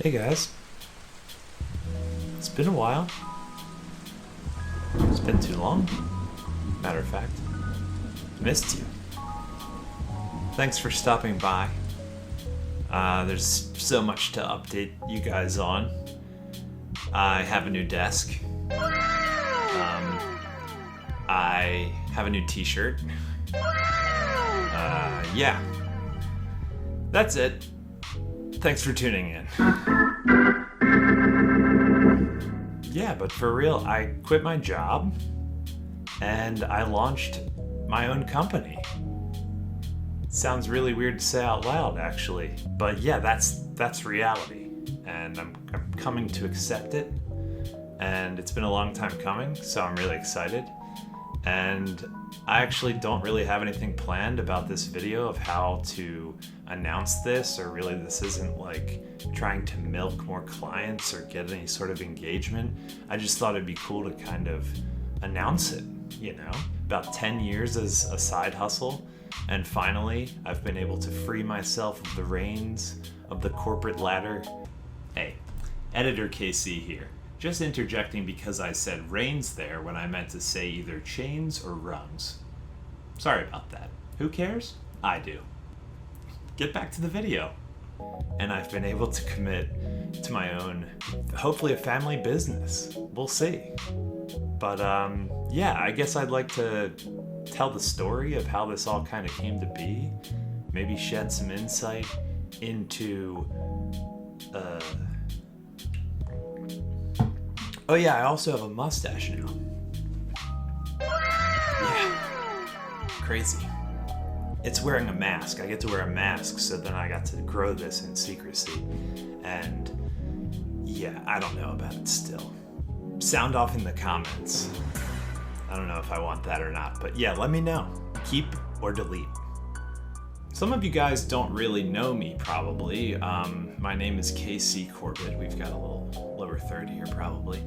Hey guys, it's been a while. It's been too long, matter of fact. Missed you. Thanks for stopping by. There's so much to update you guys on. I have a new desk. I have a new t-shirt. Yeah. That's it. Thanks for tuning in. Yeah, but for real, I quit my job and I launched my own company. Sounds really weird to say out loud, actually, but yeah, that's reality, and I'm coming to accept it. And it's been a long time coming, so I'm really excited. And I actually don't really have anything planned about this video of how to announce this, or really this isn't like trying to milk more clients or get any sort of engagement. I just thought it'd be cool to kind of announce it, you know? About 10 years as a side hustle, and finally I've been able to free myself of the reins of the corporate ladder. Hey, Editor KC here. Just interjecting because I said reins there when I meant to say either chains or rungs. Sorry about that. Who cares? I do. Get back to the video. And I've been able to commit to my own, hopefully a family business. We'll see. But yeah, I guess I'd like to tell the story of how this all kind of came to be. Maybe shed some insight into oh yeah, I also have a mustache now. Yeah. Crazy. It's wearing a mask. I get to wear a mask, so then I got to grow this in secrecy. And yeah, I don't know about it still. Sound off in the comments. I don't know if I want that or not, but yeah, let me know. Keep or delete. Some of you guys don't really know me, probably. My name is KC Corbett. We've got a little lower third here, probably.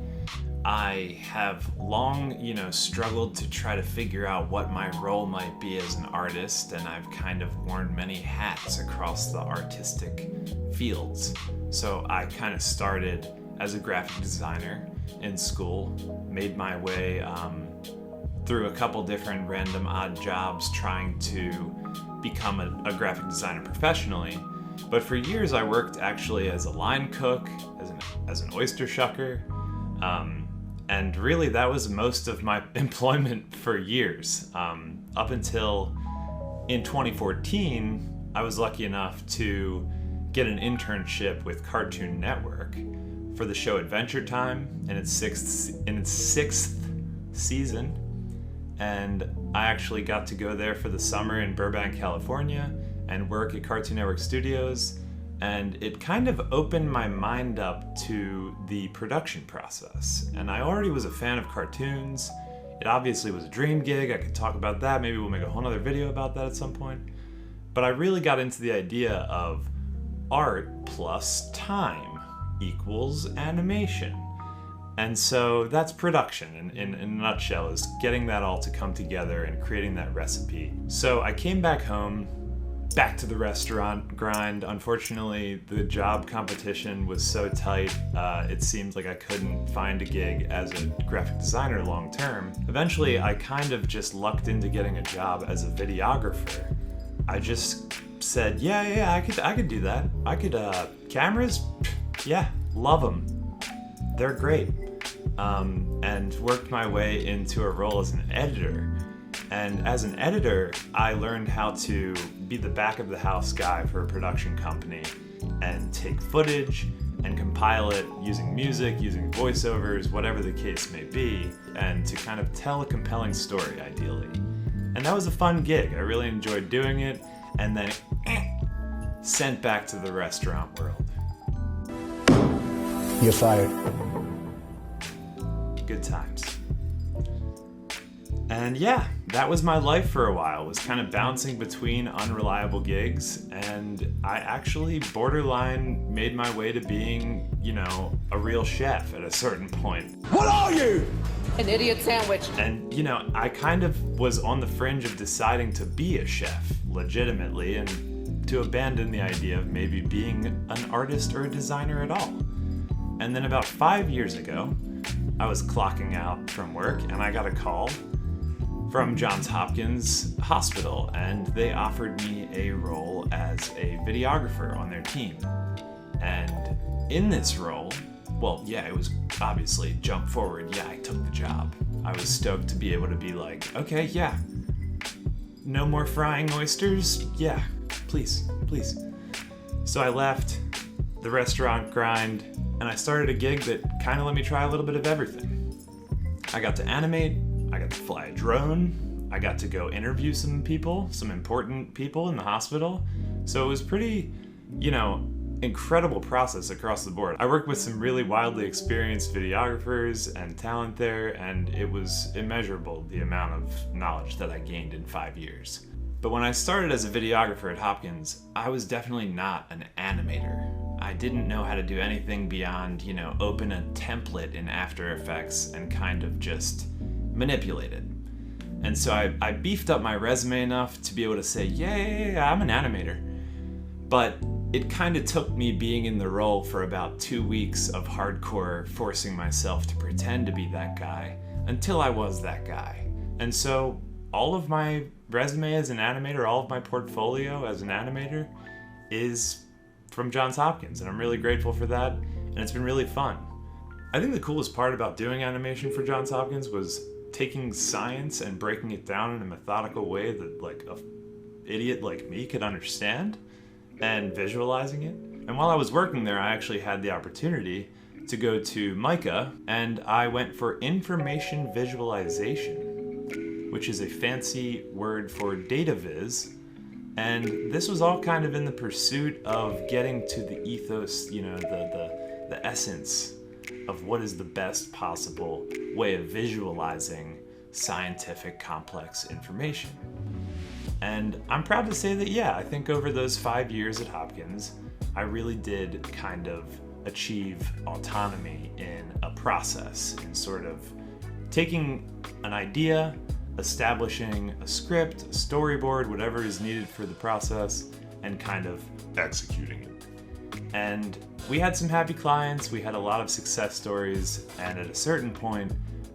I have long, struggled to try to figure out what my role might be as an artist, and I've kind of worn many hats across the artistic fields. So I kind of started as a graphic designer in school, made my way through a couple different random odd jobs trying to become a graphic designer professionally. But for years I worked actually as a line cook, as an oyster shucker, and really that was most of my employment for years. Up until in 2014, I was lucky enough to get an internship with Cartoon Network for the show Adventure Time in its sixth season. And I actually got to go there for the summer in Burbank, California, and work at Cartoon Network Studios. And it kind of opened my mind up to the production process. And I already was a fan of cartoons. It obviously was a dream gig. I could talk about that. Maybe we'll make a whole other video about that at some point. But I really got into the idea of art plus time equals animation. And so that's production in a nutshell, is getting that all to come together and creating that recipe. So I came back home, back to the restaurant grind. Unfortunately, the job competition was so tight, it seemed like I couldn't find a gig as a graphic designer long term. Eventually, I kind of just lucked into getting a job as a videographer. I just said, yeah, I could do that. I could, cameras? Yeah, love them. They're great. And worked my way into a role as an editor. And as an editor, I learned how to be the back of the house guy for a production company and take footage and compile it using music, using voiceovers, whatever the case may be, and to kind of tell a compelling story, ideally. And that was a fun gig. I really enjoyed doing it, and then sent back to the restaurant world. You're fired. Good times. And yeah, that was my life for a while, was kind of bouncing between unreliable gigs, and I actually borderline made my way to being, a real chef at a certain point. What are you? An idiot sandwich. And, I kind of was on the fringe of deciding to be a chef, legitimately, and to abandon the idea of maybe being an artist or a designer at all. And then about 5 years ago, I was clocking out from work and I got a call from Johns Hopkins Hospital, and they offered me a role as a videographer on their team. And in this role, well, yeah, it was obviously jump forward. Yeah, I took the job. I was stoked to be able to be like, okay, yeah, no more frying oysters? Yeah, please. So I left the restaurant grind and I started a gig that kind of let me try a little bit of everything. I got to animate, I got to fly a drone, I got to go interview some people, some important people in the hospital. So it was pretty, incredible process across the board. I worked with some really wildly experienced videographers and talent there, and it was immeasurable the amount of knowledge that I gained in 5 years. But when I started as a videographer at Hopkins, I was definitely not an animator. I didn't know how to do anything beyond, open a template in After Effects and kind of just manipulate it. And so I beefed up my resume enough to be able to say, yeah, I'm an animator. But it kind of took me being in the role for about 2 weeks of hardcore forcing myself to pretend to be that guy until I was that guy. And so all of my resume as an animator, all of my portfolio as an animator is from Johns Hopkins, and I'm really grateful for that, and it's been really fun. I think the coolest part about doing animation for Johns Hopkins was taking science and breaking it down in a methodical way that like a idiot like me could understand, and visualizing it. And while I was working there, I actually had the opportunity to go to MICA, and I went for information visualization, which is a fancy word for data viz. And this was all kind of in the pursuit of getting to the ethos, the essence of what is the best possible way of visualizing scientific complex information. And I'm proud to say that, yeah, I think over those 5 years at Hopkins, I really did kind of achieve autonomy in a process, in sort of taking an idea, establishing a script, a storyboard, whatever is needed for the process, and kind of executing it. And we had some happy clients, we had a lot of success stories, and at a certain point,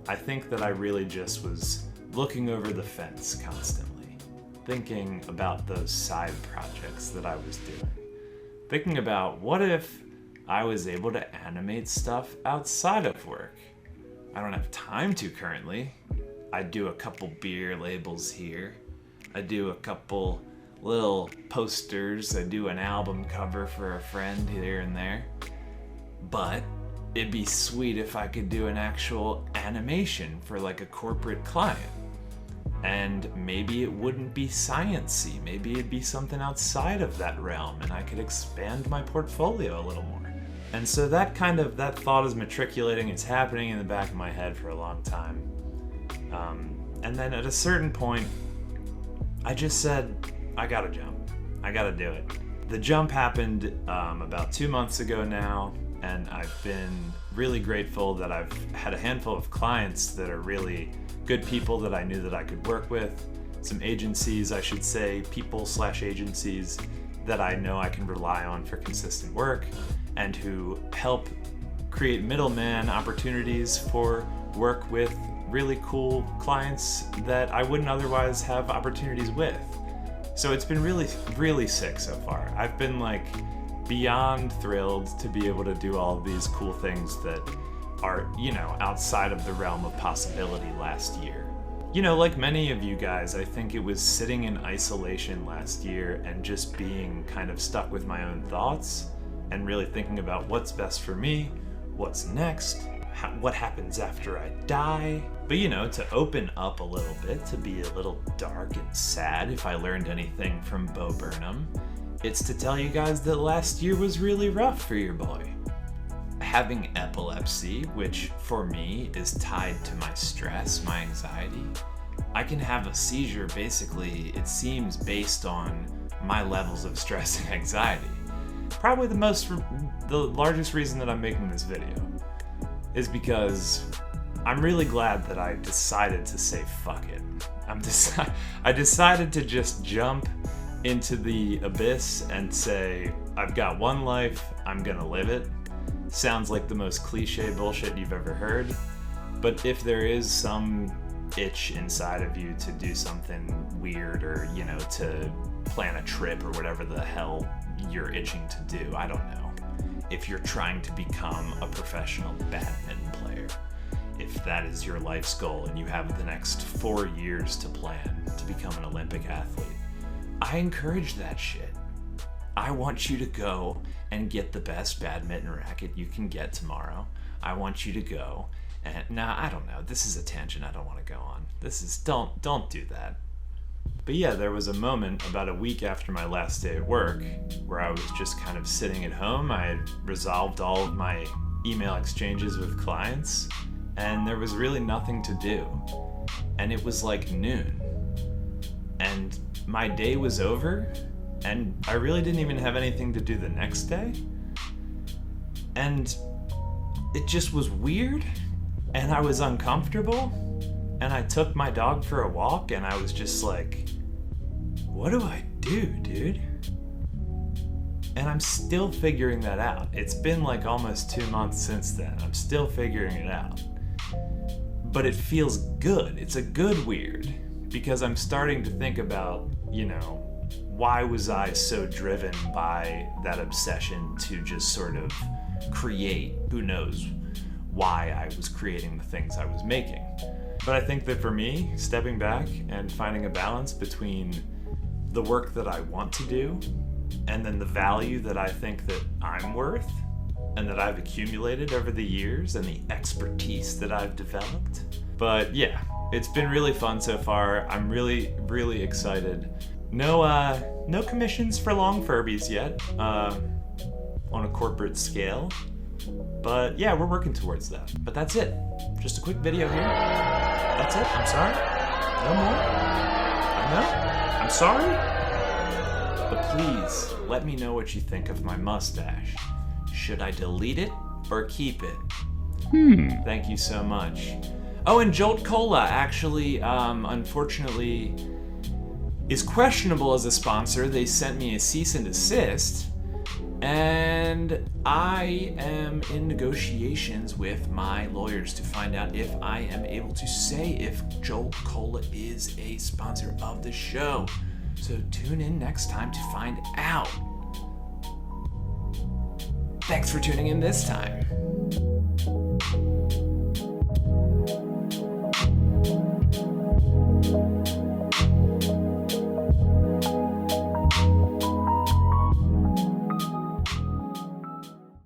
I think that I really just was looking over the fence constantly. Thinking about those side projects that I was doing. Thinking about what if I was able to animate stuff outside of work. I don't have time to currently. I do a couple beer labels here. I do a couple little posters. I do an album cover for a friend here and there. But it'd be sweet if I could do an actual animation for like a corporate client. And maybe it wouldn't be science-y, maybe it'd be something outside of that realm and I could expand my portfolio a little more. And so that thought is matriculating, it's happening in the back of my head for a long time. And then at a certain point, I just said, I gotta jump, I gotta do it. The jump happened about 2 months ago now, and I've been really grateful that I've had a handful of clients that are really good people that I knew that I could work with, some agencies, I should say, people/agencies that I know I can rely on for consistent work, and who help create middleman opportunities for work with really cool clients that I wouldn't otherwise have opportunities with. So it's been really, really sick so far. I've been like beyond thrilled to be able to do all of these cool things that are, outside of the realm of possibility last year. Like many of you guys, I think it was sitting in isolation last year and just being kind of stuck with my own thoughts and really thinking about what's best for me, what's next, what happens after I die. But to open up a little bit, to be a little dark and sad, if I learned anything from Bo Burnham, it's to tell you guys that last year was really rough for your boy. Having epilepsy, which for me is tied to my stress, my anxiety, I can have a seizure basically, it seems, based on my levels of stress and anxiety. Probably the largest reason that I'm making this video is because I'm really glad that I decided to say fuck it. I decided to just jump into the abyss and say, I've got one life, I'm gonna live it, sounds like the most cliche bullshit you've ever heard. But if there is some itch inside of you to do something weird, or, you know, to plan a trip or whatever the hell you're itching to do, I don't know. If you're trying to become a professional badminton player, if that is your life's goal and you have the next 4 years to plan to become an Olympic athlete, I encourage that shit. I want you to go and get the best badminton racket you can get tomorrow. I want you to go and, nah, I don't know. This is a tangent I don't want to go on. This is, don't do that. But yeah, there was a moment about a week after my last day at work where I was just kind of sitting at home. I had resolved all of my email exchanges with clients, and there was really nothing to do. And it was like noon. And my day was over, and I really didn't even have anything to do the next day. And it just was weird, and I was uncomfortable, and I took my dog for a walk, and I was just like, what do I do, dude? And I'm still figuring that out. It's been like almost 2 months since then. I'm still figuring it out. But it feels good. It's a good weird, because I'm starting to think about, you know, why was I so driven by that obsession to just sort of create? Who knows why I was creating the things I was making. But I think that for me, stepping back and finding a balance between the work that I want to do and then the value that I think that I'm worth and that I've accumulated over the years and the expertise that I've developed. But yeah, it's been really fun so far. I'm really, really excited. No commissions for long Furbies yet, on a corporate scale. But yeah, we're working towards that. But that's it. Just a quick video here. That's it. I'm sorry. No more. I know. I'm sorry. But please, let me know what you think of my mustache. Should I delete it or keep it? Thank you so much. Oh, and Jolt Cola actually, unfortunately, is questionable as a sponsor. They sent me a cease and desist, and I am in negotiations with my lawyers to find out if I am able to say if Jolt Cola is a sponsor of the show. So tune in next time to find out. Thanks for tuning in this time.